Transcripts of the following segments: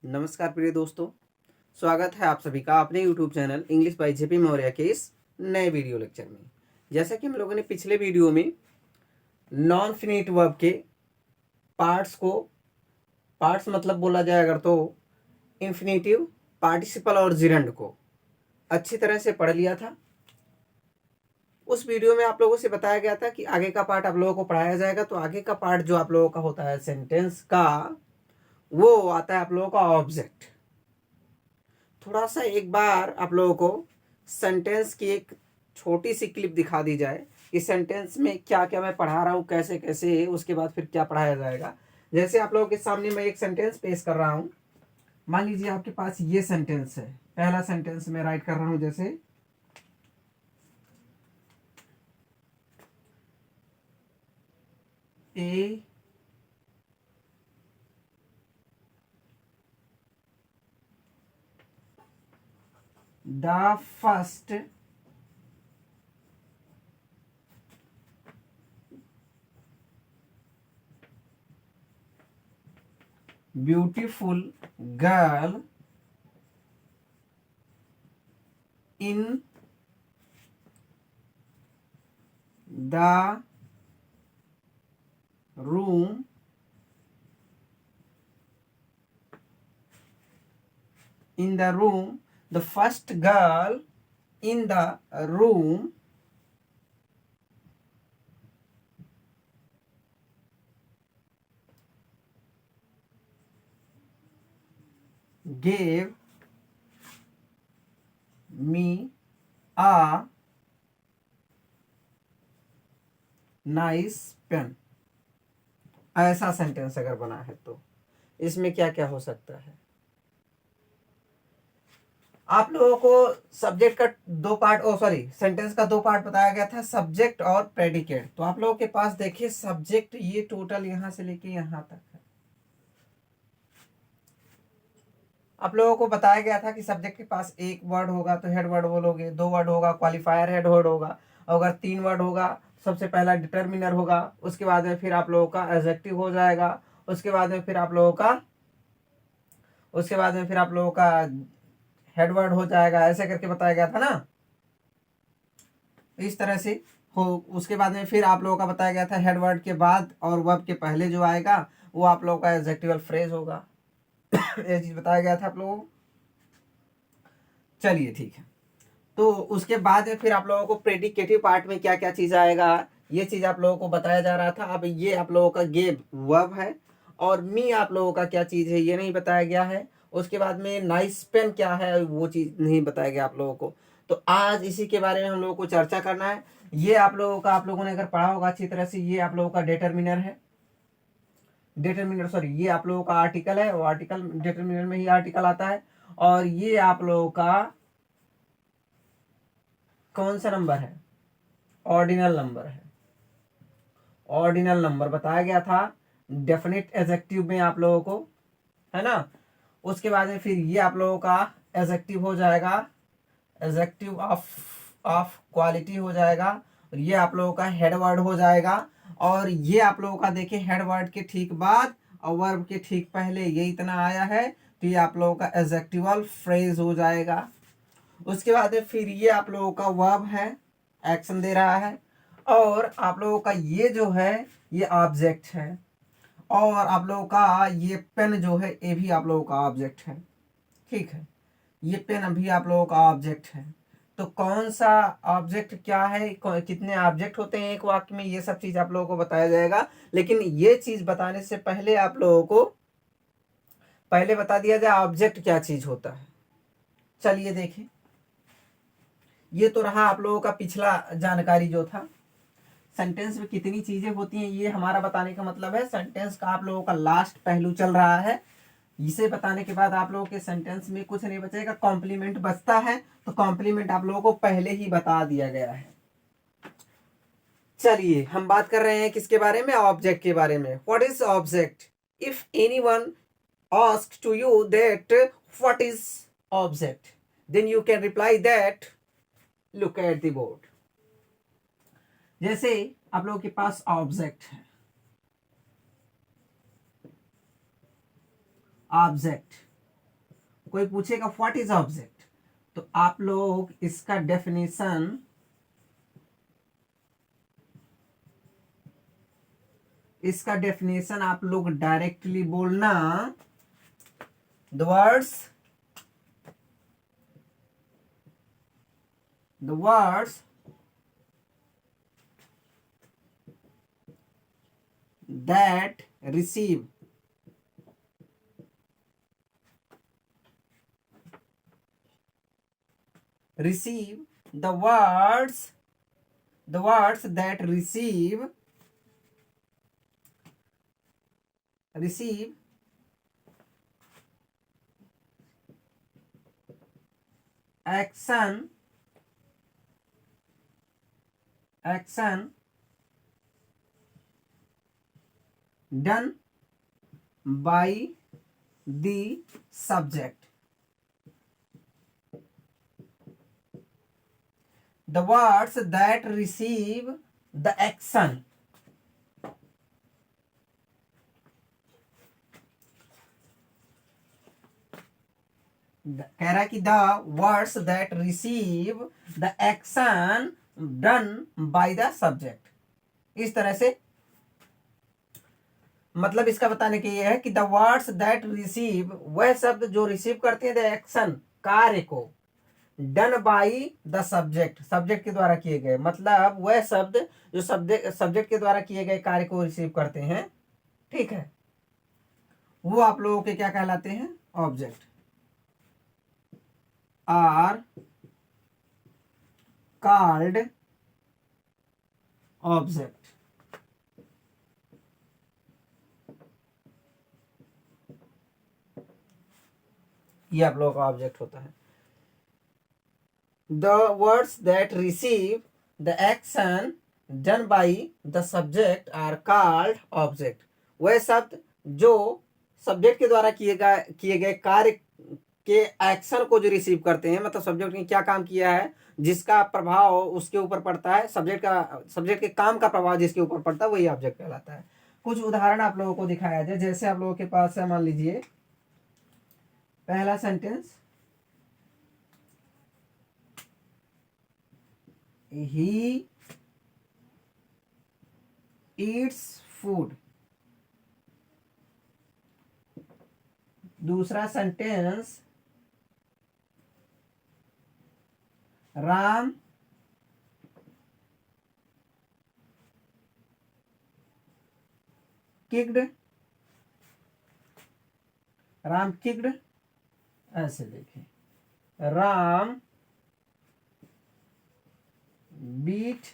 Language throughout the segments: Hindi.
नमस्कार प्रिय दोस्तों, स्वागत है आप सभी का अपने YouTube channel English by JP Maurya के इस नए वीडियो लेक्चर में। जैसा कि हम लोगों ने पिछले वीडियो में नॉन फिनिट वर्ब के पार्ट्स मतलब बोला जाए अगर तो इंफिनिटिव, पार्टिसिपल और जिरंड को अच्छी तरह से पढ़ लिया था। उस वीडियो में आप लोगों से बताया गया था कि आगे का पार्ट आप लोगों को पढ़ाया जाएगा। तो आगे का पार्ट जो आप लोगों का होता है सेंटेंस का, वो आता है आप लोगों का ऑब्जेक्ट। थोड़ा सा एक बार आप लोगों को सेंटेंस की एक छोटी सी क्लिप दिखा दी जाए। इस सेंटेंस में क्या क्या मैं पढ़ा रहा हूँ, कैसे कैसे, उसके बाद फिर क्या पढ़ाया जाएगा। जैसे आप लोगों के सामने मैं एक सेंटेंस पेश कर रहा हूँ। मान लीजिए आपके पास ये सेंटेंस है। पहला सेंटेंस मैं राइट कर रहा हूँ, जैसे a the first beautiful girl in the room the first girl in the room gave me a nice pen। ऐसा सेंटेंस अगर बना है तो इसमें क्या क्या हो सकता है। आप लोगों को सब्जेक्ट का सेंटेंस का दो पार्ट बताया गया था, सब्जेक्ट और प्रेडिकेट। तो आप लोगों के पास देखिए सब्जेक्ट ये टोटल यहां से लेके यहां तक है। आप लोगों को बताया गया था कि सब्जेक्ट के पास एक वर्ड होगा तो हेड वर्ड बोलोगे, दो वर्ड होगा क्वालिफायर हेड वर्ड होगा, अगर तीन वर्ड होगा सबसे पहला डिटर्मिनर होगा, उसके बाद में फिर आप लोगों का एडजेक्टिव हो जाएगा, उसके बाद में फिर आप लोगों का हेड वर्ड हो जाएगा। ऐसे करके बताया गया था ना, इस तरह से हो। उसके बाद में फिर आप लोगों का बताया गया था हेड वर्ड के बाद और वर्ब के पहले जो आएगा वो आप लोगों का एडजेक्टिवल फ्रेज होगा। ये चीज बताया गया था आप लोगों को। चलिए ठीक है। तो उसके बाद में फिर आप लोगों को प्रेडिकेटिव पार्ट में क्या क्या चीज आएगा ये चीज आप लोगों को बताया जा रहा था। अब ये आप लोगों का गेव वर्ब है और मी आप लोगों का क्या चीज है ये नहीं बताया गया है। उसके बाद में नाइस पेन क्या है वो चीज नहीं बताया गया आप लोगों को। तो आज इसी के बारे में हम लोगों को चर्चा करना है। ये आप लोगों ने अगर पढ़ा होगा अच्छी तरह से, ये आप लोगों का डिटरमिनर है। ये आप लोगों का आर्टिकल है, वो आर्टिकल डिटरमिनर में ही आर्टिकल आता है। और ये आप लोगों का कौन सा नंबर है, ऑर्डिनल नंबर है। ऑर्डिनल नंबर बताया गया था डेफिनेट एडजेक्टिव में आप लोगों को, है ना। उसके बाद में फिर ये आप लोगों का एडजेक्टिव हो जाएगा, एडजेक्टिव ऑफ क्वालिटी हो जाएगा। और ये आप लोगों का हेड वर्ड हो जाएगा। और ये आप लोगों का देखिए हेड वर्ड के ठीक बाद और वर्ब के ठीक पहले ये इतना आया है तो ये आप लोगों का एडजेक्टिवल फ्रेज हो जाएगा। उसके बाद फिर ये आप लोगों का वर्ब है, एक्शन दे रहा है। और आप लोगों का ये जो है ये ऑब्जेक्ट है। और आप लोगों का ये पेन जो है ये भी आप लोगों का ऑब्जेक्ट है। ठीक है, ये पेन अभी आप लोगों का ऑब्जेक्ट है। तो कौन सा ऑब्जेक्ट क्या है, कितने ऑब्जेक्ट होते हैं एक वाक्य में, ये सब चीज आप लोगों को बताया जाएगा। लेकिन ये चीज बताने से पहले आप लोगों को पहले बता दिया जाए ऑब्जेक्ट क्या चीज होता है। चलिए देखें, ये तो रहा आप लोगों का पिछला जानकारी जो था। सेंटेंस में कितनी चीजें होती हैं ये हमारा बताने का मतलब है। सेंटेंस का आप लोगों का लास्ट पहलू चल रहा है। इसे बताने के बाद आप लोगों के सेंटेंस में कुछ नहीं बचेगा, कॉम्प्लीमेंट बचता है। तो कॉम्प्लीमेंट आप लोगों को पहले ही बता दिया गया है। चलिए हम बात कर रहे हैं किसके बारे में, ऑब्जेक्ट के बारे में। What is object? If anyone asked to you that what is object, then you can reply that look at the board. जैसे आप लोगों के पास ऑब्जेक्ट है, ऑब्जेक्ट कोई पूछेगा व्हाट इज ऑब्जेक्ट, तो आप लोग इसका डेफिनेशन आप लोग डायरेक्टली बोलना, the words that receive the words that receive action done by the subject. The words that receive the action. कह रहा है कि the words that receive the action done by the subject. इस तरह से मतलब इसका बताने के ये है कि द वर्ड्स दैट रिसीव, वह शब्द जो रिसीव करते हैं द एक्शन, कार्य को, done by the subject, subject के द्वारा किए गए, मतलब वह शब्द जो सब्जेक्ट के द्वारा किए गए कार्य को रिसीव करते हैं, ठीक है, वो आप लोगों के क्या कहलाते हैं, ऑब्जेक्ट, आर कॉल्ड ऑब्जेक्ट। ये आप लोगों का ऑब्जेक्ट होता है। The words that receive the action done by the subject are called object. वह शब्द जो सब्जेक्ट के द्वारा किए गए कार्य के एक्शन को जो रिसीव करते हैं, मतलब सब्जेक्ट ने क्या काम किया है, जिसका प्रभाव उसके ऊपर पड़ता है, सब्जेक्ट के काम का प्रभाव जिसके ऊपर पड़ता है, वही ऑब्जेक्ट कहलाता है। कुछ उदाहरण आप लोगों को दिखाया जाए। जैसे आप लोगों के पास है, मान लीजिए पहला सेंटेंस, ही ईट्स फूड। दूसरा सेंटेंस, राम किक्ड, ऐसे देखें, राम बीट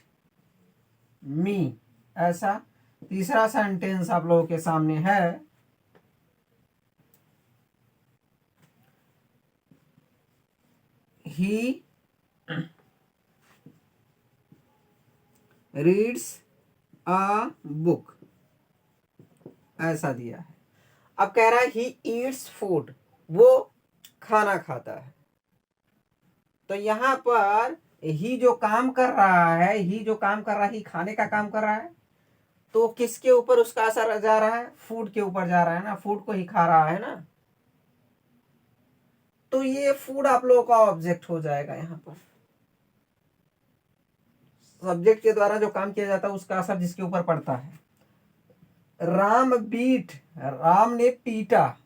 मी, ऐसा। तीसरा सेंटेंस आप लोगों के सामने है, ही रीड्स अ बुक, ऐसा दिया है। अब कह रहा है ही ईट्स फूड, वो खाना खाता है। तो यहां पर ही जो काम कर रहा है, ही खाने का काम कर रहा है, तो किसके ऊपर उसका असर जा रहा है, फूड के ऊपर जा रहा है ना, फूड को ही खा रहा है ना, तो ये फूड आप लोगों का ऑब्जेक्ट हो जाएगा। यहाँ पर सब्जेक्ट के द्वारा जो काम किया जाता है उसका असर जिसके ऊपर पड़ता है। राम बीट, राम ने पीटा।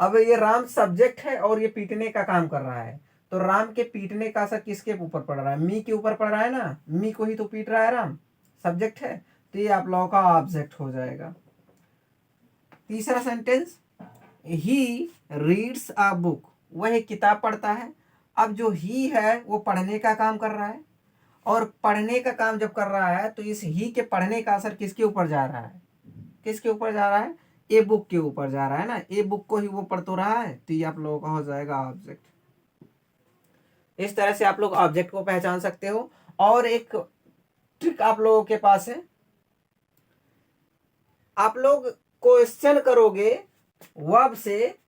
अब ये राम सब्जेक्ट है और ये पीटने का काम कर रहा है, तो राम के पीटने का असर किसके ऊपर पड़ रहा है, मी के ऊपर पड़ रहा है ना, मी को ही तो पीट रहा है राम, सब्जेक्ट है, तो ये आप लोगों का ऑब्जेक्ट हो जाएगा। तीसरा sentence, he reads a book, वह एक किताब पढ़ता है। अब जो ही है वो पढ़ने का काम कर रहा है, और पढ़ने का काम जब कर रहा है तो इस ही के पढ़ने का असर किसके ऊपर जा रहा है, किसके ऊपर जा रहा है, ए बुक के ऊपर जा रहा है ना, ए बुक को ही वो पढ़ तो रहा है, तो ये आप लोगों का हो जाएगा ऑब्जेक्ट। इस तरह से आप लोग ऑब्जेक्ट को पहचान सकते हो। और एक ट्रिक आप लोगों के पास है, आप लोग क्वेश्चन करोगे वर्ब से,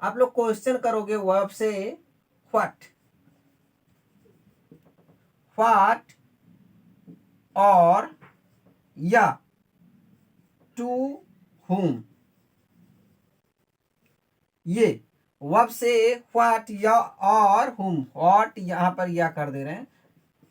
आप लोग क्वेश्चन करोगे वर्ब से, व्हाट और या टू whom, ये वर्ब से व्हाट या और हुम, व्हाट यहाँ पर या कर दे रहे हैं,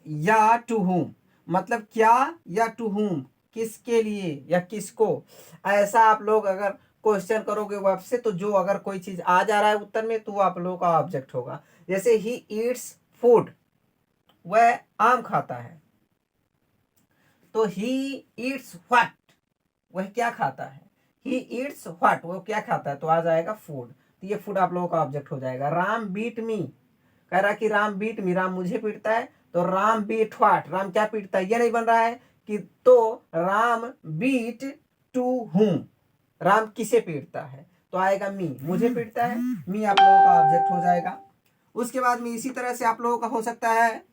या टू हुम मतलब क्या, या टू हुम किसके लिए या किसको। ऐसा आप लोग अगर क्वेश्चन करोगे वर्ब से तो जो अगर कोई चीज आ जा रहा है उत्तर में तो वो आप लोगों का ऑब्जेक्ट होगा। जैसे ही ईट्स फूड, वह आम खाता है, तो ही ईट्स व्हाट, वह क्या खाता है, ही ईट्स व्हाट, वो क्या खाता है, तो आ जाएगा फूड। तो ये फूड आप लोगों का ऑब्जेक्ट हो जाएगा। राम बीट मी, कह रहा कि राम बीट मी, राम मुझे पीटता है, तो राम बीट व्हाट, राम क्या पीटता है, ये नहीं बन रहा है कि तो Ram beat to whom, Ram किसे पीटता है, तो आएगा मी, मुझे पीटता है, मी आप लोगों का ऑब्जेक्ट हो जाएगा। उसके बाद में इसी तरह से आप लोगों का हो सकता है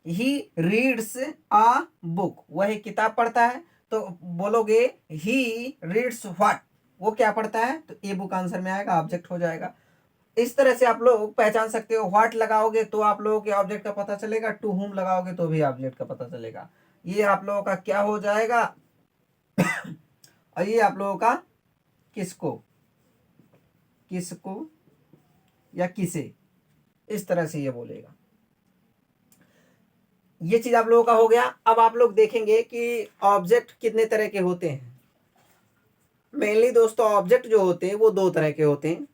ही रीड्स अ बुक, वह किताब पढ़ता है, तो बोलोगे ही रीड्स व्हाट, वो क्या पढ़ता है, तो ए बुक आंसर में आएगा, ऑब्जेक्ट हो जाएगा। इस तरह से आप लोग पहचान सकते हो। व्हाट लगाओगे तो आप लोगों के ऑब्जेक्ट का पता चलेगा, टू हुम लगाओगे तो भी ऑब्जेक्ट का पता चलेगा। ये आप लोगों का क्या हो जाएगा और ये आप लोगों का किसको, किसको या किसे, इस तरह से ये बोलेगा। ये चीज आप लोगों का हो गया। अब आप लोग देखेंगे कि ऑब्जेक्ट कितने तरह के होते हैं। मेनली दोस्तों ऑब्जेक्ट जो होते हैं वो दो तरह के होते हैं।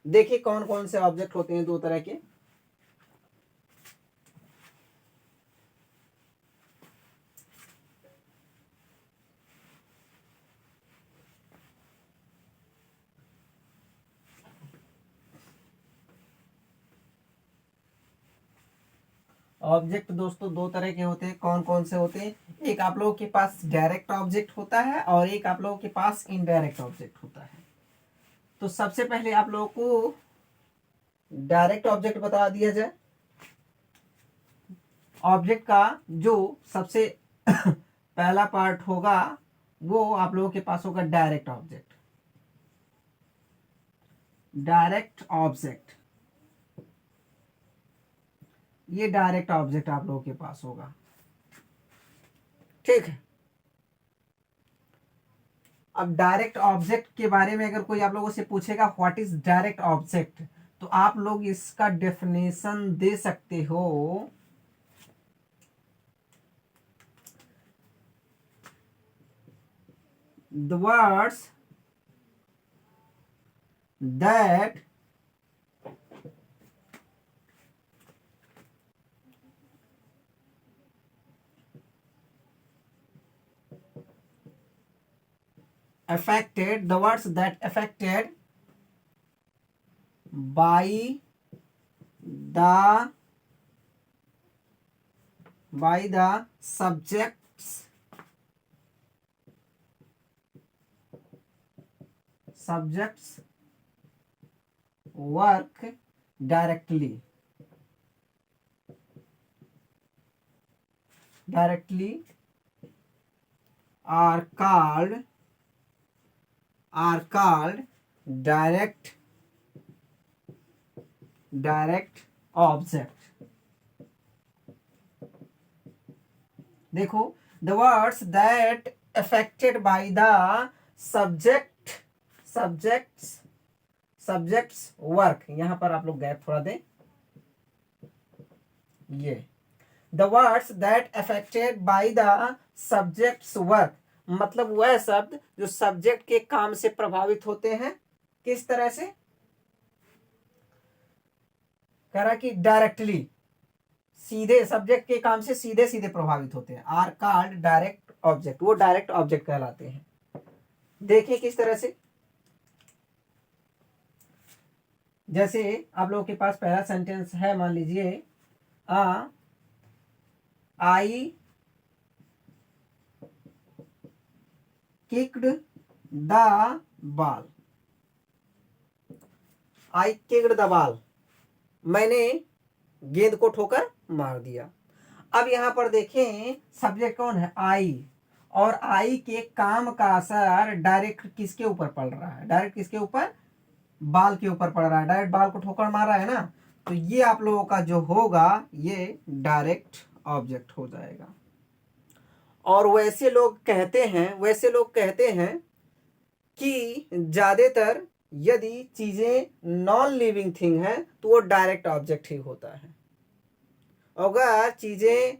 देखिए कौन कौन से ऑब्जेक्ट होते हैं दो तरह के। ऑब्जेक्ट दोस्तों दो तरह के होते हैं। कौन कौन से होते हैं, एक आप लोगों के पास डायरेक्ट ऑब्जेक्ट होता है और एक आप लोगों के पास इनडायरेक्ट ऑब्जेक्ट होता है। तो सबसे पहले आप लोगों को डायरेक्ट ऑब्जेक्ट बता दिया जाए। ऑब्जेक्ट का जो सबसे पहला पार्ट होगा वो आप लोगों के पास होगा डायरेक्ट ऑब्जेक्ट। डायरेक्ट ऑब्जेक्ट, ये डायरेक्ट ऑब्जेक्ट आप लोगों के पास होगा, ठीक है। अब डायरेक्ट ऑब्जेक्ट के बारे में अगर कोई आप लोगों से पूछेगा व्हाट इज डायरेक्ट ऑब्जेक्ट, तो आप लोग इसका डेफिनेशन दे सकते हो। The words that affected, the words that affected by the subjects work directly are called direct object. देखो the words that affected by the subjects work, यहां पर आप लोग गैप थोड़ा दें। ये the words that affected by the subjects work, मतलब वह शब्द जो सब्जेक्ट के काम से प्रभावित होते हैं। किस तरह से कह रहा कि डायरेक्टली, सीधे सब्जेक्ट के काम से सीधे सीधे प्रभावित होते हैं, आर कॉल्ड डायरेक्ट ऑब्जेक्ट, वो डायरेक्ट ऑब्जेक्ट कहलाते हैं। देखिए किस तरह से, जैसे आप लोगों के पास पहला सेंटेंस है, मान लीजिए I kicked the ball, I kicked the ball, मैंने गेंद को ठोकर मार दिया। अब यहां पर देखें सब्जेक्ट कौन है, आई, और आई के काम का असर डायरेक्ट किसके ऊपर पड़ रहा है, डायरेक्ट किसके ऊपर, बाल के ऊपर पड़ रहा है, डायरेक्ट बाल को ठोकर मार रहा है ना। तो ये आप लोगों का जो होगा ये डायरेक्ट ऑब्जेक्ट हो जाएगा। और वैसे लोग कहते हैं कि ज्यादातर यदि चीजें नॉन लिविंग थिंग है तो वो डायरेक्ट ऑब्जेक्ट ही होता है, अगर चीजें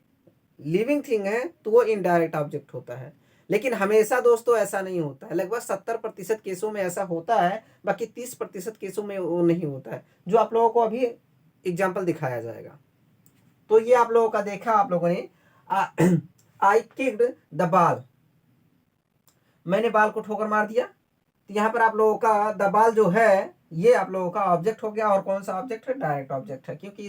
लिविंग थिंग है तो वो इनडायरेक्ट ऑब्जेक्ट होता है। लेकिन हमेशा दोस्तों ऐसा नहीं होता है, लगभग 70% केसों में ऐसा होता है, बाकी 30% केसों में वो नहीं होता है, जो आप लोगों को अभी एग्जाम्पल दिखाया जाएगा। तो ये आप लोगों का देखा, आप लोगों ने आई किक्ड द बॉल, मैंने बाल को ठोकर मार दिया, तो यहाँ पर आप लोगों का द बॉल जो है ये आप लोगों का ऑब्जेक्ट हो गया, और कौन सा ऑब्जेक्ट है, डायरेक्ट ऑब्जेक्ट है, क्योंकि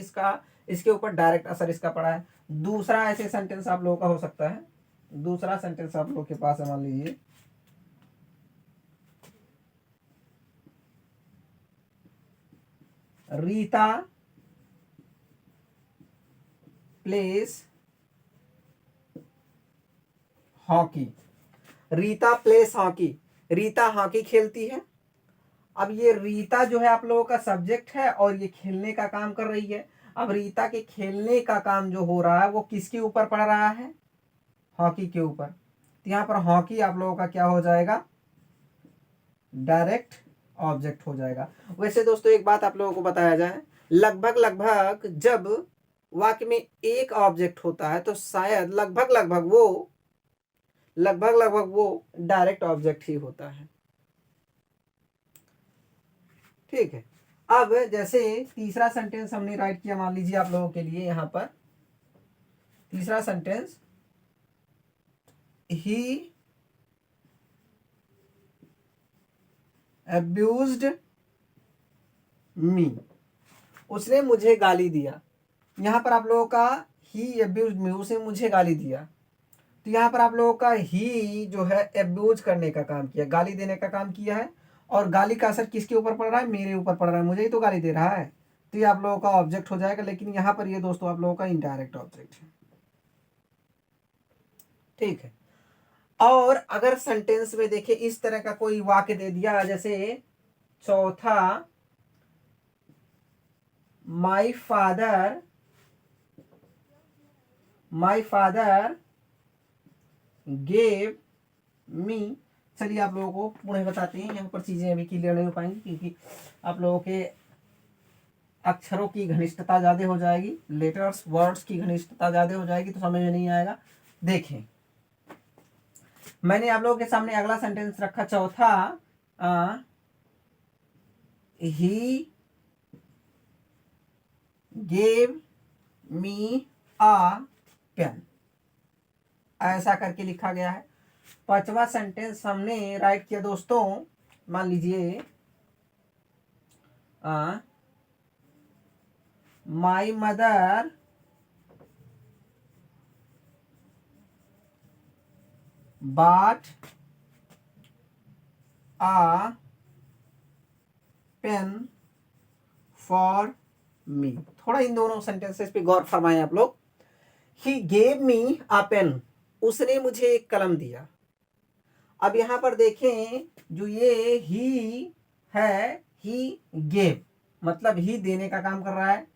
इसके ऊपर डायरेक्ट असर इसका पड़ा है। दूसरा ऐसे सेंटेंस आप लोगों का हो सकता है, दूसरा सेंटेंस आप लोगों के पास है, मान लीजिए Rita place hockey, Rita place hockey, Rita hockey खेलती है। अब ये रीता जो है आप लोगों का सब्जेक्ट है और ये खेलने का काम कर रही है। अब रीता के खेलने का काम जो हो रहा है वो किसके ऊपर पड़ रहा है, हॉकी के ऊपर। तो यहाँ पर हॉकी आप लोगों का क्या हो जाएगा, डायरेक्ट ऑब्जेक्ट हो जाएगा। वैसे दोस्तों एक बात आप लोगों को बताया जाए, लगभग लगभग जब वाक्य में एक ऑब्जेक्ट होता है तो शायद लगभग लगभग वो डायरेक्ट ऑब्जेक्ट ही होता है। ठीक है, अब जैसे तीसरा सेंटेंस हमने राइट किया, मान लीजिए आप लोगों के लिए यहां पर तीसरा सेंटेंस, ही अब्यूज्ड मी, उसने मुझे गाली दिया। यहां पर आप लोगों का ही अब्यूज्ड मी, उसने मुझे गाली दिया, तो यहाँ पर आप लोगों का ही जो है अब्यूज करने का काम किया, गाली देने का काम किया है, और गाली का असर किसके ऊपर पड़ रहा है, मेरे ऊपर पड़ रहा है, मुझे ही तो गाली दे रहा है, तो ये आप लोगों का ऑब्जेक्ट हो जाएगा। लेकिन यहाँ पर ये दोस्तों आप लोगों का इनडायरेक्ट ऑब्जेक्ट है। ठीक है, और अगर सेंटेंस में देखिए इस तरह का कोई वाक्य दे दिया, जैसे चौथा, माई फादर गेव मी, चलिए आप लोगों को पुनः बताते हैं, यहाँ पर चीजें अभी क्लियर नहीं हो पाएंगी क्योंकि आप लोगों के अक्षरों की घनिष्ठता ज्यादा हो जाएगी, लेटर्स वर्ड्स की घनिष्ठता ज्यादा हो जाएगी, तो समझ में नहीं आएगा। देखें, मैंने आप लोगों के सामने अगला सेंटेंस रखा, चौथा, he gave me uh pen, ऐसा करके लिखा गया है। पांचवा सेंटेंस हमने राइट किया दोस्तों, मान लीजिए my mother bought a pen for me. थोड़ा इन दोनों सेंटेंसेस पे गौर फरमाएं आप लोग। He gave me a pen, उसने मुझे एक कलम दिया। अब यहां पर देखें, जो ये ही है, ही गेव मतलब ही देने का काम कर रहा है,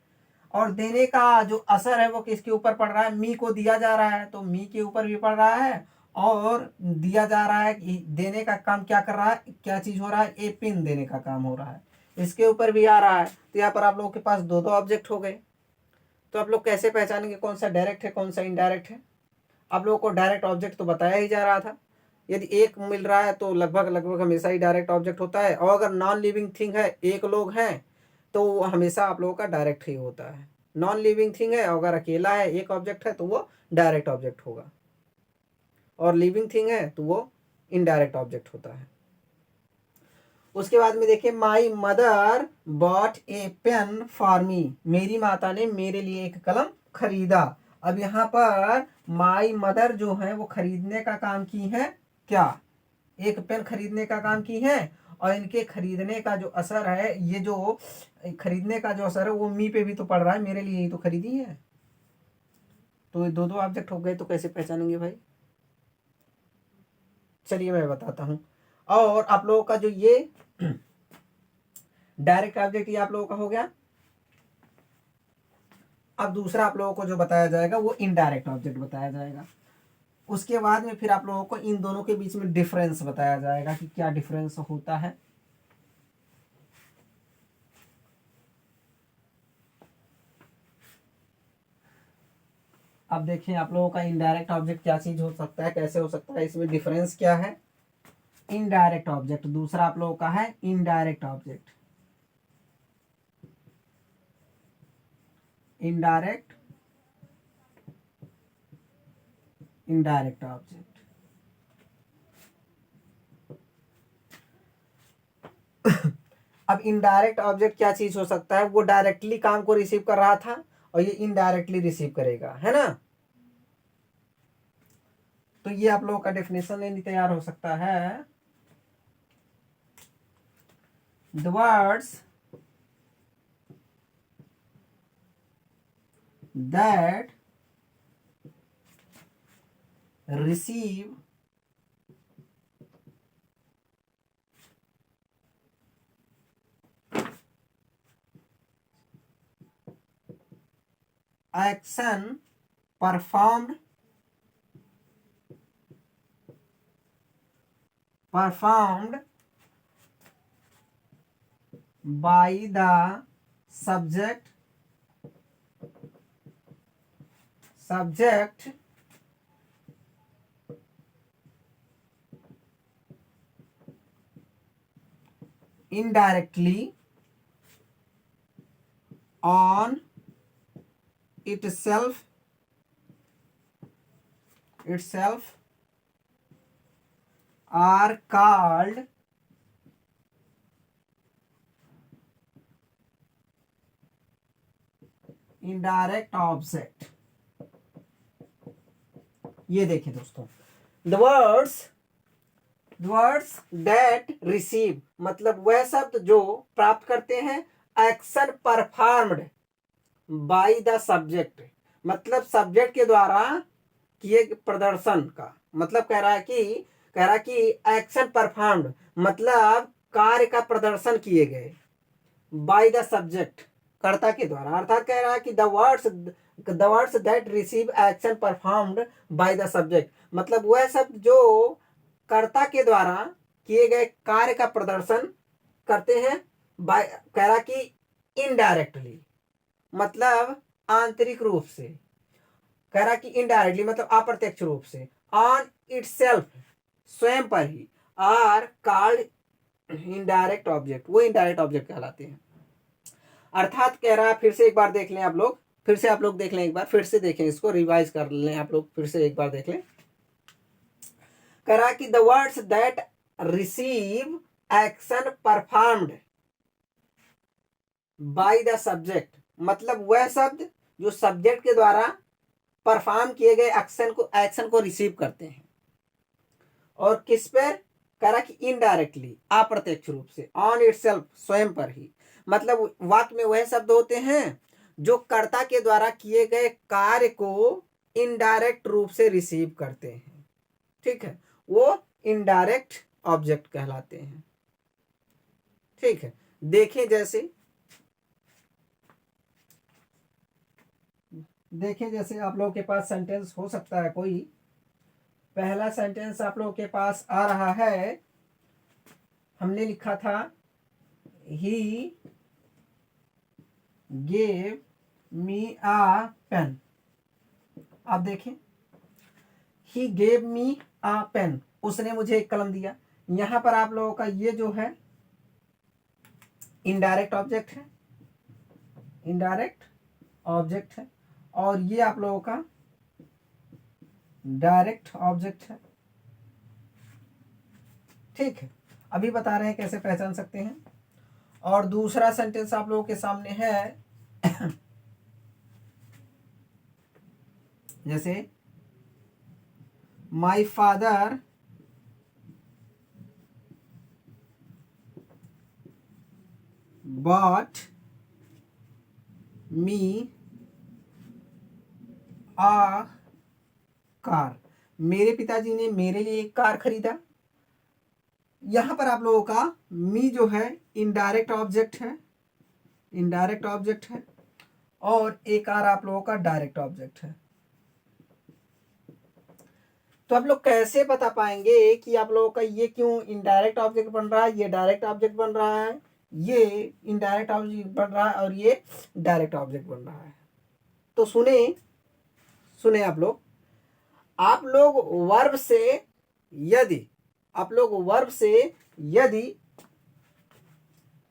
और देने का जो असर है वो किसके ऊपर पड़ रहा है, मी को दिया जा रहा है, तो मी के ऊपर भी पड़ रहा है, और दिया जा रहा है कि देने का काम क्या कर रहा है, क्या चीज हो रहा है, ए पिन देने का काम हो रहा है, इसके ऊपर भी आ रहा है। तो यहाँ पर आप लोगों के पास दो दो ऑब्जेक्ट हो गए। तो आप लोग कैसे पहचानेंगे कौन सा डायरेक्ट है कौन सा इनडायरेक्ट है। आप लोगों को डायरेक्ट ऑब्जेक्ट तो बताया ही जा रहा था, यदि एक मिल रहा है तो लगभग लगभग हमेशा ही डायरेक्ट ऑब्जेक्ट होता है, और अगर नॉन लिविंग थिंग है, एक लोग हैं, तो वो हमेशा आप लोगों का डायरेक्ट ही होता है। नॉन लिविंग थिंग है, अगर अकेला है, एक ऑब्जेक्ट है, तो वो डायरेक्ट ऑब्जेक्ट होगा, और लिविंग थिंग है तो वो इनडायरेक्ट ऑब्जेक्ट होता है। उसके बाद में देखिए, my mother bought a pen for me, मेरी माता ने मेरे लिए एक कलम खरीदा। अब यहाँ पर माई मदर जो है वो खरीदने का काम की है, क्या, एक पेन खरीदने का काम की है, और इनके खरीदने का जो असर है, ये जो खरीदने का जो असर है वो मी पे भी तो पड़ रहा है, मेरे लिए ही तो खरीदी है। तो दो दो ऑब्जेक्ट हो गए, तो कैसे पहचानेंगे भाई, चलिए मैं बताता हूं। और आप लोगों का जो ये डायरेक्ट ऑब्जेक्ट ये आप लोगों का हो गया। अब दूसरा आप लोगों को जो बताया जाएगा वो इनडायरेक्ट ऑब्जेक्ट बताया जाएगा। उसके बाद में फिर आप लोगों को इन दोनों के बीच में डिफरेंस बताया जाएगा कि क्या डिफरेंस होता है। अब देखें आप लोगों का इनडायरेक्ट ऑब्जेक्ट क्या चीज हो सकता है, कैसे हो सकता है, इसमें डिफरेंस क्या है। इनडायरेक्ट ऑब्जेक्ट, दूसरा आप लोगों का है इनडायरेक्ट ऑब्जेक्ट। Indirect object. अब इनडायरेक्ट ऑब्जेक्ट क्या चीज हो सकता है, वो डायरेक्टली काम को रिसीव कर रहा था और ये इनडायरेक्टली रिसीव करेगा, है ना। तो ये आप लोगों का डेफिनेशन नहीं तैयार हो सकता है। The words that receive action performed by the subject indirectly on itself are called indirect object। ये देखें दोस्तों, the words that receive मतलब वह शब्द जो प्राप्त करते हैं action performed by the subject, मतलब सब्जेक्ट के द्वारा किए प्रदर्शन का मतलब कह रहा है कि एक्शन परफॉर्म्ड मतलब कार्य का प्रदर्शन किए गए बाय द सब्जेक्ट कर्ता के द्वारा, अर्थात कह रहा है कि the words that receive action performed by the subject मतलब वह शब्द जो कर्ता के द्वारा किए गए कार्य का प्रदर्शन करते हैं बाय, कह रहा कि इनडायरेक्टली मतलब आंतरिक रूप से, कह रहा कि इनडायरेक्टली मतलब अप्रत्यक्ष रूप से, ऑन इटसेल्फ स्वयं पर ही, आर कॉल्ड इनडायरेक्ट ऑब्जेक्ट, वो इनडायरेक्ट ऑब्जेक्ट कहलाते हैं। अर्थात कह रहा है, फिर से एक बार देख लें आप लोग, फिर से आप लोग देख लें एक बार, फिर से देखें इसको, रिवाइज कर लें आप लोग, फिर से एक बार देख लें। कह रहा कि the words that receive action performed by the subject मतलब वह शब्द जो सब्जेक्ट के द्वारा परफॉर्म किए गए एक्शन को रिसीव करते हैं और किस पर, कह रहा कि इनडायरेक्टली अप्रत्यक्ष रूप से, ऑन इटसेल्फ स्वयं पर ही मतलब वाक्य में वह शब्द होते हैं जो कर्ता के द्वारा किए गए कार्य को इनडायरेक्ट रूप से रिसीव करते हैं, ठीक है, वो इनडायरेक्ट ऑब्जेक्ट कहलाते हैं। ठीक है, देखें जैसे आप लोगों के पास सेंटेंस हो सकता है कोई, पहला सेंटेंस आप लोगों के पास आ रहा है, हमने लिखा था he gave me uh pen. आप देखें, he gave me uh pen, उसने मुझे एक कलम दिया। यहां पर आप लोगों का ये जो है इनडायरेक्ट ऑब्जेक्ट है, और ये आप लोगों का डायरेक्ट ऑब्जेक्ट है। ठीक है, अभी बता रहे हैं कैसे पहचान सकते हैं। और दूसरा सेंटेंस आप लोगों के सामने है जैसे my father bought me a car, मेरे पिताजी ने मेरे लिए एक कार खरीदा। यहां पर आप लोगों का मी जो है इनडायरेक्ट ऑब्जेक्ट है, और एक आर आप लोगों का डायरेक्ट ऑब्जेक्ट है। तो आप लोग कैसे बता पाएंगे कि आप लोगों का ये क्यों इनडायरेक्ट ऑब्जेक्ट बन रहा है, ये डायरेक्ट ऑब्जेक्ट बन रहा है, ये इनडायरेक्ट ऑब्जेक्ट बन रहा है और ये डायरेक्ट ऑब्जेक्ट बन रहा है। तो सुने आप लोग वर्ब से यदि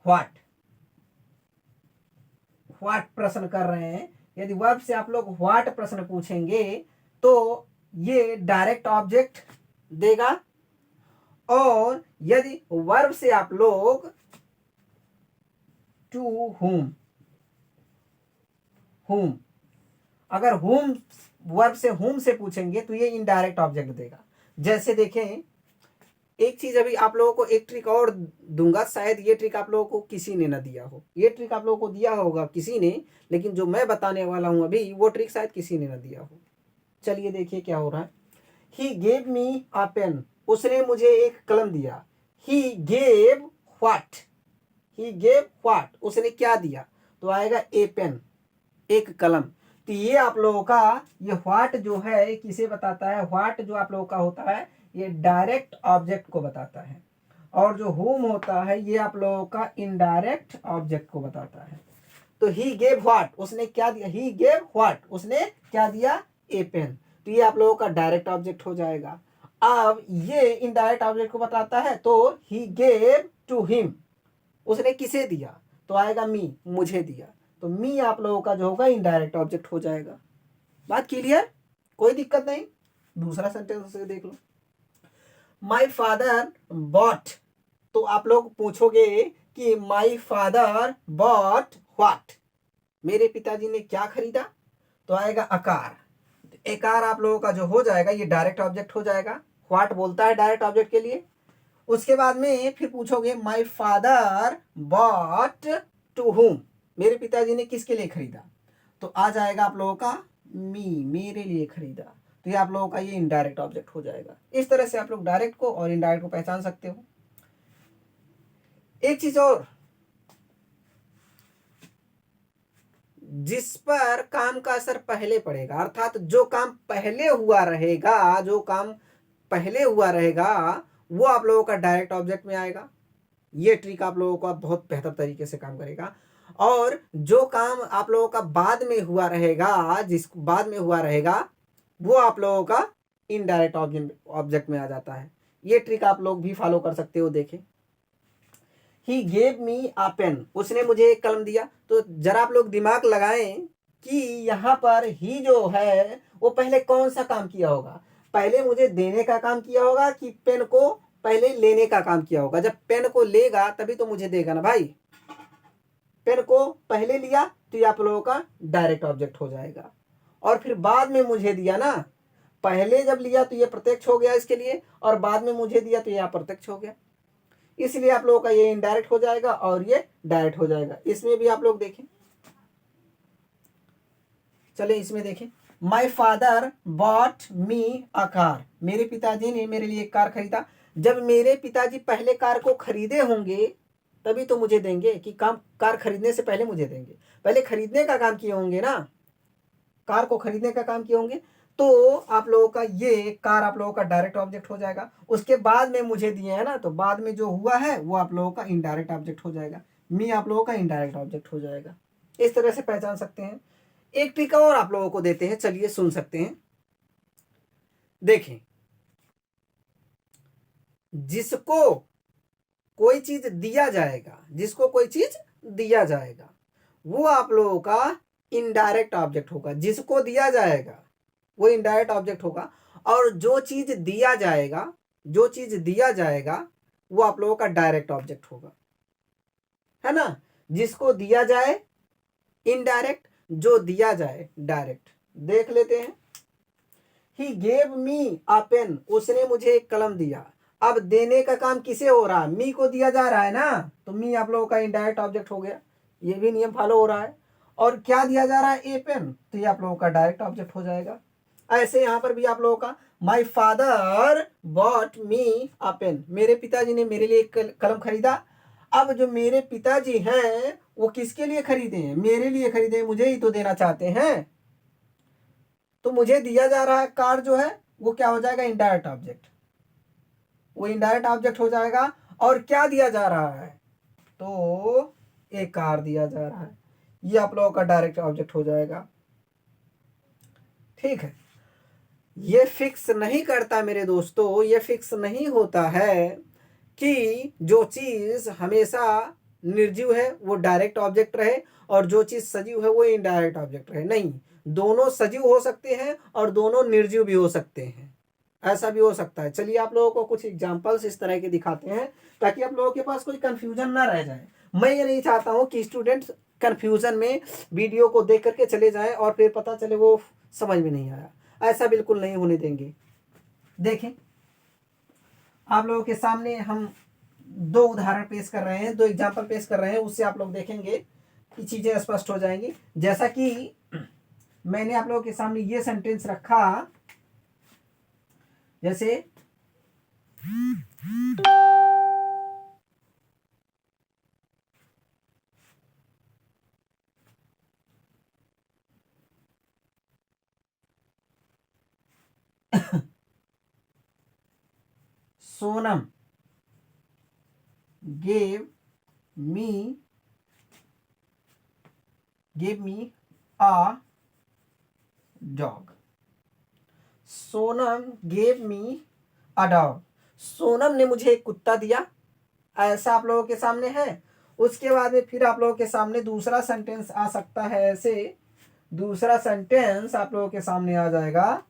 व्हाट प्रश्न कर रहे हैं, यदि वर्ब से आप लोग व्हाट प्रश्न पूछेंगे तो ये डायरेक्ट ऑब्जेक्ट देगा। और यदि वर्ब से आप लोग टू whom अगर वर्ब से whom से पूछेंगे तो ये इनडायरेक्ट ऑब्जेक्ट देगा। जैसे देखें, एक चीज अभी आप लोगों को एक ट्रिक और दूंगा, शायद ये ट्रिक आप लोगों को किसी ने ना दिया हो। ये ट्रिक आप लोगों को दिया होगा किसी ने, लेकिन जो मैं बताने वाला हूं अभी वो ट्रिक शायद किसी ने ना दिया हो। चलिए देखिए क्या हो रहा है। He gave me a pen, उसने मुझे एक कलम दिया। ही गेव व्हाट उसने क्या दिया, तो आएगा ए पेन, एक कलम। तो ये आप लोगों का ये व्हाट जो है किसे बताता है, व्हाट जो आप लोगों का होता है ये डायरेक्ट ऑब्जेक्ट को बताता है, और जो whom होता है ये आप लोगों का इनडायरेक्ट ऑब्जेक्ट को बताता है। तो ही गेव व्हाट, उसने क्या दिया, ही गेव व्हाट उसने क्या दिया, ए पेन। तो ये आप लोगों का डायरेक्ट ऑब्जेक्ट हो जाएगा। अब ये इनडायरेक्ट ऑब्जेक्ट को बताता है, तो ही गेव टू हिम, उसने किसे दिया, तो आएगा मी, मुझे दिया। तो मी आप लोगों का जो होगा इनडायरेक्ट ऑब्जेक्ट हो जाएगा। बात क्लियर, कोई दिक्कत नहीं। दूसरा सेंटेंस देख लो, माई फादर बॉट, तो आप लोग पूछोगे कि माई फादर बॉट व्हाट, मेरे पिताजी ने क्या खरीदा, तो आएगा अकार। एकार आप लोगों का जो हो जाएगा ये डायरेक्ट ऑब्जेक्ट हो जाएगा, व्हाट बोलता है डायरेक्ट ऑब्जेक्ट के लिए। उसके बाद में फिर पूछोगे my father bought to whom, मेरे पिताजी ने किसके लिए खरीदा, तो आ जाएगा आप लोगों का मी, मेरे लिए खरीदा। तो ये आप लोगों का ये इनडायरेक्ट ऑब्जेक्ट हो जाएगा। इस तरह से आप लोग डायरेक्ट को और इनडायरेक्ट को पहचान सकते हो। एक चीज और, जिस पर काम का असर पहले पड़ेगा, अर्थात जो काम पहले हुआ रहेगा वो आप लोगों का डायरेक्ट ऑब्जेक्ट में आएगा। ये ट्रिक आप लोगों का बहुत बेहतर तरीके से काम करेगा। और जो काम आप लोगों का बाद में हुआ रहेगा वो आप लोगों का इनडायरेक्ट ऑब्जेक्ट में आ जाता है। ये ट्रिक आप लोग भी फॉलो कर सकते हो। देखें, he gave me a pen, उसने मुझे एक कलम दिया। तो जरा आप लोग दिमाग लगाएं कि यहाँ पर ही जो है वो पहले कौन सा काम किया होगा, पहले मुझे देने का काम किया होगा कि पेन को पहले लेने का काम किया होगा। जब पेन को लेगा तभी तो मुझे देगा ना भाई। पेन को पहले लिया तो ये आप लोगों का डायरेक्ट ऑब्जेक्ट हो जाएगा, और फिर बाद में मुझे दिया ना, पहले जब लिया तो ये प्रत्यक्ष हो गया इसके लिए, और बाद में मुझे दिया तो ये अप्रत्यक्ष हो गया, इसलिए आप लोगों का ये इनडायरेक्ट हो जाएगा और ये डायरेक्ट हो जाएगा। इसमें भी आप लोग देखें, चले इसमें देखें, माई father bought me a car, मेरे पिताजी ने मेरे लिए एक कार खरीदा। जब मेरे पिताजी पहले कार को खरीदे होंगे तभी तो मुझे देंगे, कि कार खरीदने से पहले मुझे देंगे, पहले खरीदने का काम किए होंगे ना, कार को खरीदने का काम किए होंगे, तो आप लोगों का ये कार आप लोगों का डायरेक्ट ऑब्जेक्ट हो जाएगा। उसके बाद में मुझे दिए है ना, तो बाद में जो हुआ है वो आप लोगों का इनडायरेक्ट ऑब्जेक्ट हो जाएगा, मी आप लोगों का इनडायरेक्ट ऑब्जेक्ट हो जाएगा। इस तरह से पहचान सकते हैं। एक ट्रिक और आप लोगों को देते हैं, चलिए सुन सकते हैं। देखें, जिसको कोई चीज दिया जाएगा वो आप लोगों का इनडायरेक्ट ऑब्जेक्ट होगा। जिसको दिया जाएगा वो इनडायरेक्ट ऑब्जेक्ट होगा, और जो चीज दिया जाएगा वो आप लोगों का डायरेक्ट ऑब्जेक्ट होगा, है ना। जिसको दिया जाए इनडायरेक्ट, जो दिया जाए डायरेक्ट। देख लेते हैं, he gave me a pen, उसने मुझे एक कलम दिया। अब देने का काम किसे हो रहा है, मी को दिया जा रहा है ना, तो मी आप लोगों का इनडायरेक्ट ऑब्जेक्ट हो गया। ये भी नियम फॉलो हो रहा है। और क्या दिया जा रहा है, ए पेन, तो ये आप लोगों का डायरेक्ट ऑब्जेक्ट हो जाएगा। ऐसे यहां पर भी आप लोगों का my father bought me a pen, मेरे पिताजी ने मेरे लिए एक कलम खरीदा। अब जो मेरे पिताजी हैं वो किसके लिए खरीदे हैं, मेरे लिए खरीदे, मुझे ही तो देना चाहते हैं, तो मुझे दिया जा रहा है कार जो है वो क्या हो जाएगा, इनडायरेक्ट ऑब्जेक्ट, वो इनडायरेक्ट ऑब्जेक्ट हो जाएगा। और क्या दिया जा रहा है, तो एक कार दिया जा रहा है, ये आप लोगों का डायरेक्ट ऑब्जेक्ट हो जाएगा। ठीक है, ये फिक्स नहीं करता मेरे दोस्तों, ये फिक्स नहीं होता है कि जो चीज हमेशा निर्जीव है वो डायरेक्ट ऑब्जेक्ट रहे और जो चीज सजीव है वो इनडायरेक्ट ऑब्जेक्ट रहे। नहीं, दोनों सजीव हो सकते हैं और दोनों निर्जीव भी हो सकते हैं, ऐसा भी हो सकता है। चलिए आप लोगों को कुछ एग्जांपल्स इस तरह के दिखाते हैं ताकि आप लोगों के पास कोई कंफ्यूजन ना रह जाए। मैं ये नहीं चाहता हूं कि स्टूडेंट्स कंफ्यूजन में वीडियो को देख करके चले जाएं और फिर पता चले वो समझ में नहीं आया, ऐसा बिल्कुल नहीं होने देंगे। देखें, आप लोगों के सामने हम दो उदाहरण पेश कर रहे हैं, दो एग्जाम्पल पेश कर रहे हैं, उससे आप लोग देखेंगे कि चीजें स्पष्ट हो जाएंगी। जैसा कि मैंने आप लोगों के सामने ये सेंटेंस रखा, जैसे Sonam gave me a dog. Sonam gave me a dog. Sonam ने मुझे एक कुत्ता दिया, ऐसा आप लोगों के सामने है। उसके बाद में फिर आप लोगों के सामने दूसरा सेंटेंस आ सकता है ऐसे, दूसरा सेंटेंस आप लोगों के सामने आ जाएगा,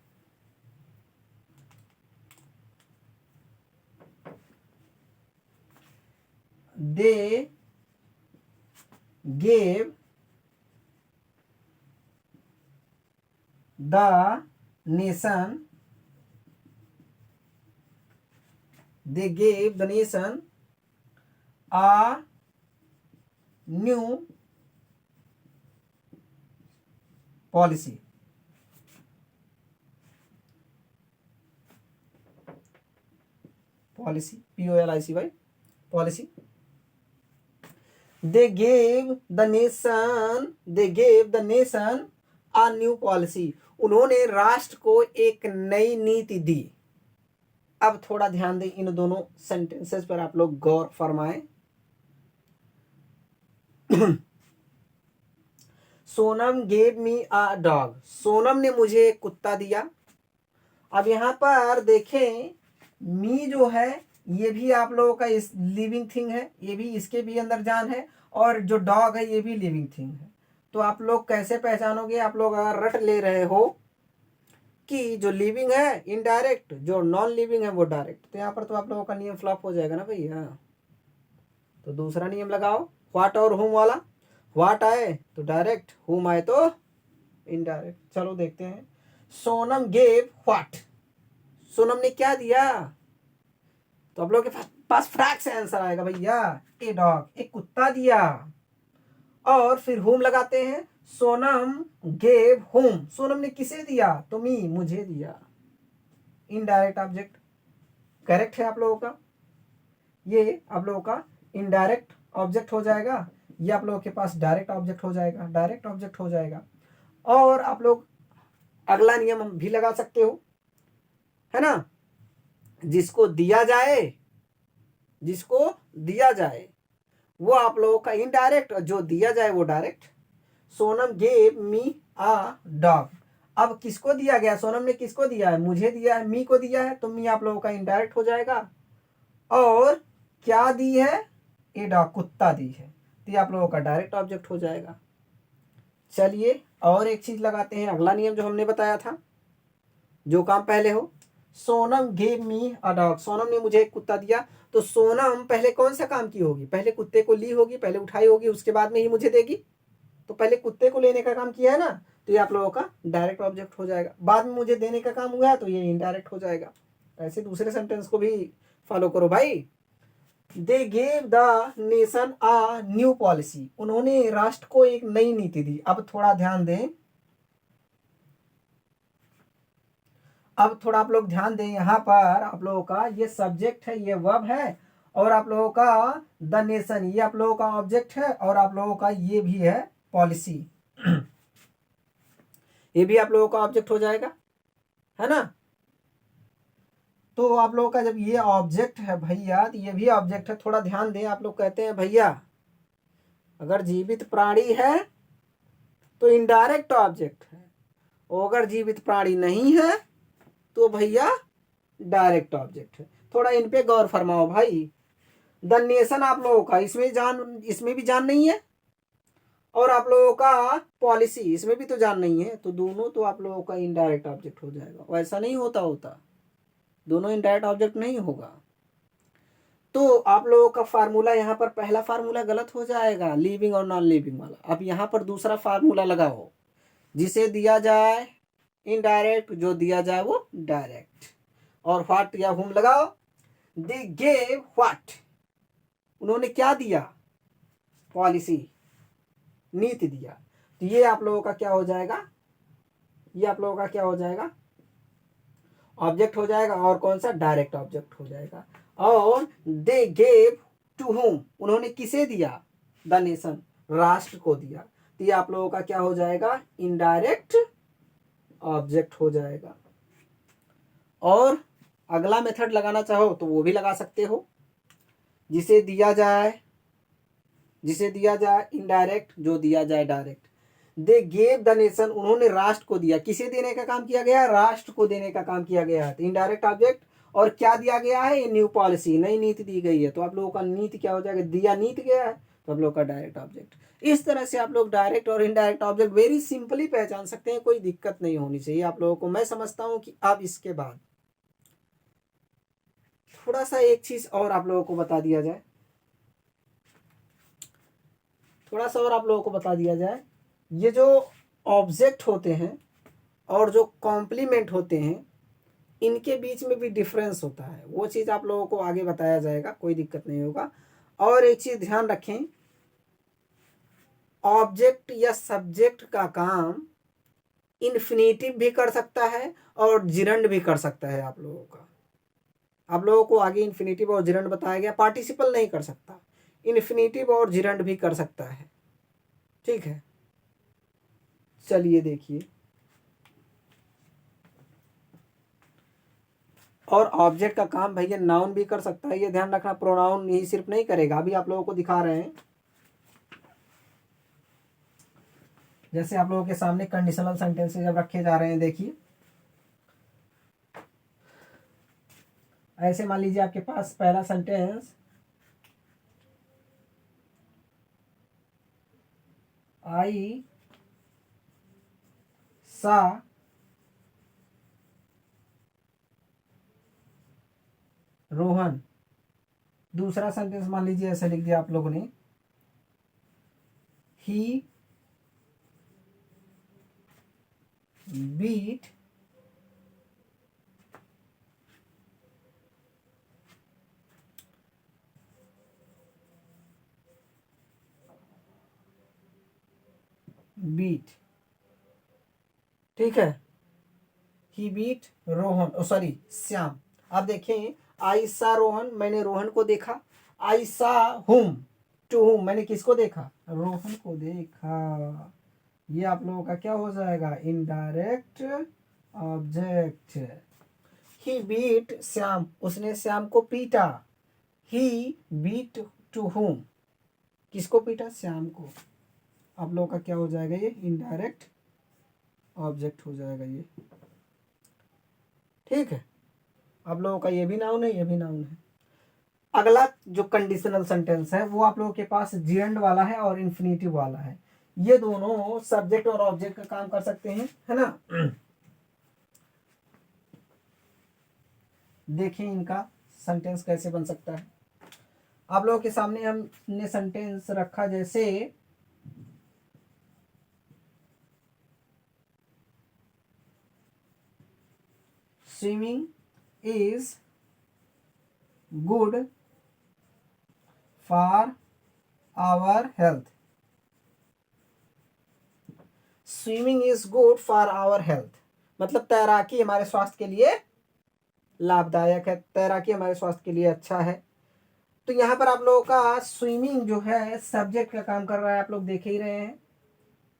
they gave the nation a new policy. Policy, POLICY, policy. They gave the nation a new policy. उन्होंने राष्ट्र को एक नई नीति दी। अब थोड़ा ध्यान दें इन दोनों सेंटेंसेस पर, आप लोग गौर फरमाएं। Sonam gave me a dog, Sonam ने मुझे एक कुत्ता दिया। अब यहां पर देखें, मी जो है ये भी आप लोगों का इस लिविंग थिंग है, ये भी, इसके भी अंदर जान है, और जो डॉग है ये भी लिविंग थिंग है। तो आप लोग कैसे पहचानोगे? आप लोग अगर रट ले रहे हो कि जो लिविंग है इनडायरेक्ट, जो नॉन लिविंग है वो डायरेक्ट, तो यहाँ पर तो आप लोगों का नियम फ्लॉप हो जाएगा ना भैया। तो दूसरा नियम लगाओ, व्हाट और हुम वाला। व्हाट आए तो डायरेक्ट, हुम आए तो इनडायरेक्ट। चलो देखते हैं, सोनम गेव व्हाट, सोनम ने क्या दिया? तो आप लोगों के पास फ्रैक से आंसर आएगा भैया, ए डॉग, एक कुत्ता दिया। और फिर हुम लगाते हैं, सोनम गेव हुम, सोनम ने किसे दिया? तो मी, मुझे दिया। इनडायरेक्ट ऑब्जेक्ट करेक्ट है आप लोगों का, ये आप लोगों का इनडायरेक्ट ऑब्जेक्ट हो जाएगा, ये आप लोगों के पास डायरेक्ट ऑब्जेक्ट हो जाएगा, डायरेक्ट ऑब्जेक्ट हो जाएगा। और आप लोग अगला नियम भी लगा सकते हो, है ना, जिसको दिया जाए वो आप लोगों का इनडायरेक्ट, और जो दिया जाए वो direct. Sonam gave me a dog, अब किसको दिया गया? सोनम ने किसको दिया है? मुझे दिया है, मी को दिया है, तो मी आप लोगों का इनडायरेक्ट हो जाएगा। और क्या दी है? ए डॉग, कुत्ता दी है, तो ये आप लोगों का डायरेक्ट ऑब्जेक्ट हो जाएगा। चलिए और एक चीज लगाते हैं, अगला नियम जो हमने बताया था, जो काम पहले हो, Sonam gave me a dog, Sonam ने मुझे एक कुत्ता दिया। तो सोनम पहले कौन सा काम की होगी? पहले कुत्ते को ली होगी, पहले उठाई होगी, उसके बाद में ही मुझे देगी। तो पहले कुत्ते को लेने का काम किया है ना, तो ये आप लोगों का डायरेक्ट ऑब्जेक्ट हो जाएगा। बाद में मुझे देने का काम हुआ है तो ये इनडायरेक्ट हो जाएगा। ऐसे दूसरे सेंटेंस को भी फॉलो करो भाई। They gave the nation a new policy, उन्होंने राष्ट्र को एक नई नीति दी। अब थोड़ा ध्यान दें, अब थोड़ा आप लोग ध्यान दें, यहाँ पर आप लोगों का ये सब्जेक्ट है, ये वर्ब है, और आप लोगों का द नेशन ये आप लोगों का ऑब्जेक्ट है, और आप लोगों का ये भी है पॉलिसी, ये भी आप लोगों का ऑब्जेक्ट हो जाएगा, है ना। तो आप लोगों का जब ये ऑब्जेक्ट है भैया, तो ये भी ऑब्जेक्ट है। थोड़ा ध्यान दें, आप लोग कहते हैं भैया अगर जीवित प्राणी है तो इनडायरेक्ट ऑब्जेक्ट है, और अगर जीवित प्राणी नहीं है तो भैया डायरेक्ट ऑब्जेक्ट है। थोड़ा इन पे गौर फरमाओ भाई। द नेशन आप लोगों का इसमें भी जान नहीं है, और आप लोगों का पॉलिसी इसमें भी तो जान नहीं है, तो दोनों तो आप लोगों का इनडायरेक्ट ऑब्जेक्ट हो जाएगा। वैसा नहीं होता, दोनों इनडायरेक्ट ऑब्जेक्ट नहीं होगा। तो आप लोगों का फार्मूला यहाँ पर पहला फार्मूला गलत हो जाएगा, लिविंग और नॉन लिविंग वाला। अब यहाँ पर दूसरा फार्मूला लगाओ, जिसे दिया जाए इनडायरेक्ट, जो दिया जाए वो डायरेक्ट। और व्हाट या हुम लगाओ। दे गेव व्हाट, उन्होंने क्या दिया, पॉलिसी, नीति दिया। तो ये आप लोगों का क्या हो जाएगा, ये आप लोगों का क्या हो जाएगा, ऑब्जेक्ट हो जाएगा। और कौन सा, डायरेक्ट ऑब्जेक्ट हो जाएगा। और दे गेव टू हुम, उन्होंने किसे दिया, द नेशन, राष्ट्र को दिया। तो ये आप लोगों का क्या हो जाएगा, इनडायरेक्ट ऑब्जेक्ट हो जाएगा। और अगला मेथड लगाना चाहो तो वो भी लगा सकते हो, जिसे दिया जाए इनडायरेक्ट, जो दिया जाए direct. They gave the nation, उन्होंने राष्ट्र को दिया। किसे देने का काम किया गया, राष्ट्र को देने का काम किया गया है, तो इनडायरेक्ट ऑब्जेक्ट। और क्या दिया गया है, ये न्यू पॉलिसी, नई नीति दी गई है। तो आप लोगों का नीति क्या हो जाएगा, दिया नीति गया है, तो आप लोग का डायरेक्ट ऑब्जेक्ट। इस तरह से आप लोग डायरेक्ट और इनडायरेक्ट ऑब्जेक्ट वेरी सिंपली पहचान सकते हैं, कोई दिक्कत नहीं होनी चाहिए आप लोगों को। मैं समझता हूं कि अब इसके बाद थोड़ा सा एक चीज और आप लोगों को बता दिया जाए, ये जो ऑब्जेक्ट होते हैं और जो कॉम्प्लीमेंट होते हैं, इनके बीच में भी डिफरेंस होता है। वो चीज़ आप लोगों को आगे बताया जाएगा, कोई दिक्कत नहीं होगा। और एक चीज़ ध्यान रखें, ऑब्जेक्ट या सब्जेक्ट का काम इन्फिनेटिव भी कर सकता है और जिरंड भी कर सकता है। आप लोगों को आगे इन्फिनेटिव और जिरंड बताया गया। पार्टिसिपल नहीं कर सकता, इन्फिनेटिव और जिरंड भी कर सकता है, ठीक है। चलिए देखिए, और ऑब्जेक्ट का काम भैया नाउन भी कर सकता है, ये ध्यान रखना। प्रोनाउन ही सिर्फ नहीं करेगा, अभी आप लोगों को दिखा रहे हैं। जैसे आप लोगों के सामने कंडीशनल सेंटेंसेस जब रखे जा रहे हैं, देखिए ऐसे मान लीजिए आपके पास पहला सेंटेंस, आई सा रोहन। दूसरा सेंटेंस मान लीजिए ऐसे लिख दिया आप लोगों ने, ही बीट ठीक है, ही बीट रोहन, सॉरी श्याम। अब देखें, आई सा रोहन, मैंने रोहन को देखा। आई सा हुम, टू हुम, मैंने किसको देखा, रोहन को देखा। ये आप लोगों का क्या हो जाएगा, इनडायरेक्ट ऑब्जेक्ट। ही बीट श्याम, उसने श्याम को पीटा। ही बीट टू हुम, किसको पीटा, श्याम को। आप लोगों का क्या हो जाएगा, ये इनडायरेक्ट ऑब्जेक्ट हो जाएगा ये, ठीक है। आप लोगों का ये भी नाउन है, ये भी नाउन है। अगला जो कंडीशनल सेंटेंस है वो आप लोगों के पास जीएंड वाला है और इन्फिनेटिव वाला है। ये दोनों सब्जेक्ट और ऑब्जेक्ट का काम कर सकते हैं, है ना। देखिए इनका सेंटेंस कैसे बन सकता है। आप लोगों के सामने हमने सेंटेंस रखा, जैसे swimming is good for our health. Swimming is good for our health मतलब तैराकी हमारे स्वास्थ्य के लिए लाभदायक है, तैराकी हमारे स्वास्थ्य के लिए अच्छा है। तो यहाँ पर आप लोगों का स्विमिंग जो है सब्जेक्ट का काम कर रहा है, आप लोग देख ही रहे हैं,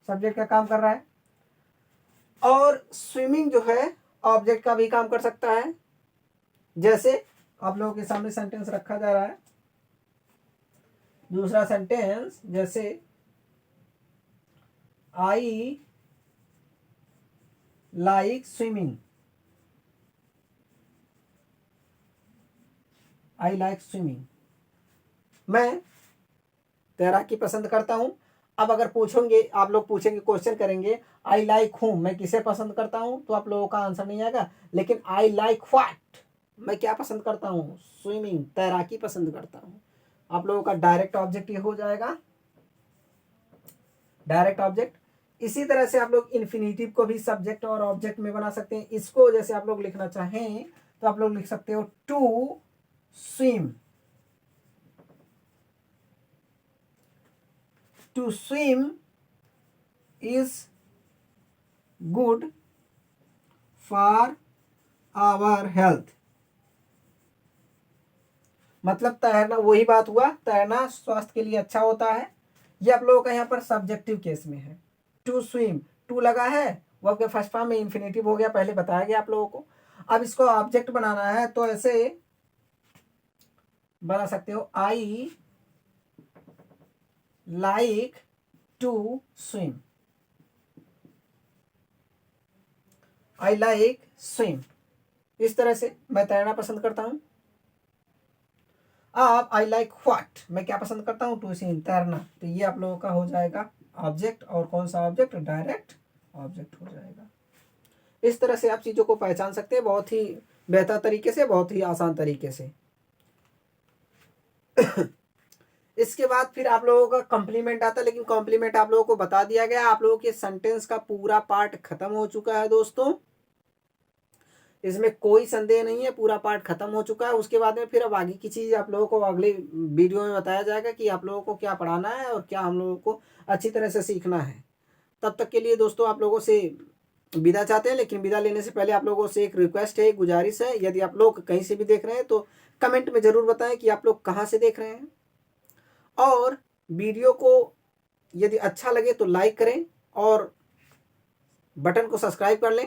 सब्जेक्ट का काम कर रहा है। और स्विमिंग जो है ऑब्जेक्ट का भी काम कर सकता है। जैसे आप लोगों के सामने सेंटेंस रखा जा रहा है, दूसरा सेंटेंस, जैसे I like swimming. I like swimming, मैं तैराकी पसंद करता हूँ। अब अगर पूछोगे, आप लोग पूछेंगे, क्वेश्चन करेंगे आई लाइक हूँ, मैं किसे पसंद करता हूँ, तो आप लोगों का आंसर नहीं आएगा। लेकिन आई लाइक व्हाट, मैं क्या पसंद करता हूँ, स्विमिंग, तैराकी पसंद करता हूँ। आप लोगों का डायरेक्ट ऑब्जेक्ट ये हो जाएगा, डायरेक्ट ऑब्जेक्ट। इसी तरह से आप लोग इन्फिनिटिव को भी सब्जेक्ट और ऑब्जेक्ट में बना सकते हैं। इसको जैसे आप लोग लिखना चाहें तो आप लोग लिख सकते हो to swim, to swim is good for our health, मतलब तैरना, वही बात हुआ, तैरना स्वास्थ्य के लिए अच्छा होता है। ये आप लोगों का यहाँ पर सब्जेक्टिव केस में है। टू स्विम, टू लगा है, वो आपके फर्स्ट फॉर्म में इन्फिनेटिव हो गया, पहले बताया गया आप लोगों को। अब इसको ऑब्जेक्ट बनाना है तो ऐसे बना सकते हो, I like to swim, I like swim, इस तरह से मैं तैरना पसंद करता हूं। अब आई लाइक व्हाट, मैं क्या पसंद करता हूं, टू स्विम, तैरना। तो ये आप लोगों का हो जाएगा ऑब्जेक्ट, और कौन सा ऑब्जेक्ट, डायरेक्ट ऑब्जेक्ट हो जाएगा। इस तरह से आप चीजों को पहचान सकते हैं बहुत ही बेहतर तरीके से, बहुत ही आसान तरीके से। इसके बाद फिर आप लोगों का कॉम्प्लीमेंट आता है, लेकिन कॉम्प्लीमेंट आप लोगों को बता दिया गया। आप लोगों के सेंटेंस का पूरा पार्ट खत्म हो चुका है दोस्तों, इसमें कोई संदेह नहीं है, पूरा पार्ट खत्म हो चुका है। उसके बाद में फिर अब आगे की चीज आप लोगों को अगले वीडियो में बताया जाएगा कि आप लोगों को क्या पढ़ाना है और क्या हम लोगों को अच्छी तरह से सीखना है। तब तक के लिए दोस्तों आप लोगों से विदा चाहते हैं, लेकिन विदा लेने से पहले आप लोगों से एक रिक्वेस्ट है, एक गुजारिश है। यदि आप लोग कहीं से भी देख रहे हैं तो कमेंट में जरूर बताएं कि आप लोग कहाँ से देख रहे हैं, और वीडियो को यदि अच्छा लगे तो लाइक करें और बटन को सब्सक्राइब कर लें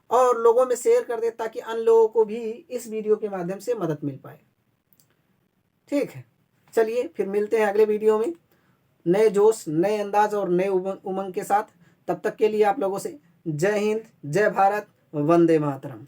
और लोगों में शेयर कर दें, ताकि अन्य लोगों को भी इस वीडियो के माध्यम से मदद मिल पाए। ठीक है, चलिए फिर मिलते हैं अगले वीडियो में नए जोश, नए अंदाज और नए उमंग के साथ। तब तक के लिए आप लोगों से जय हिंद, जय भारत, वंदे मातरम।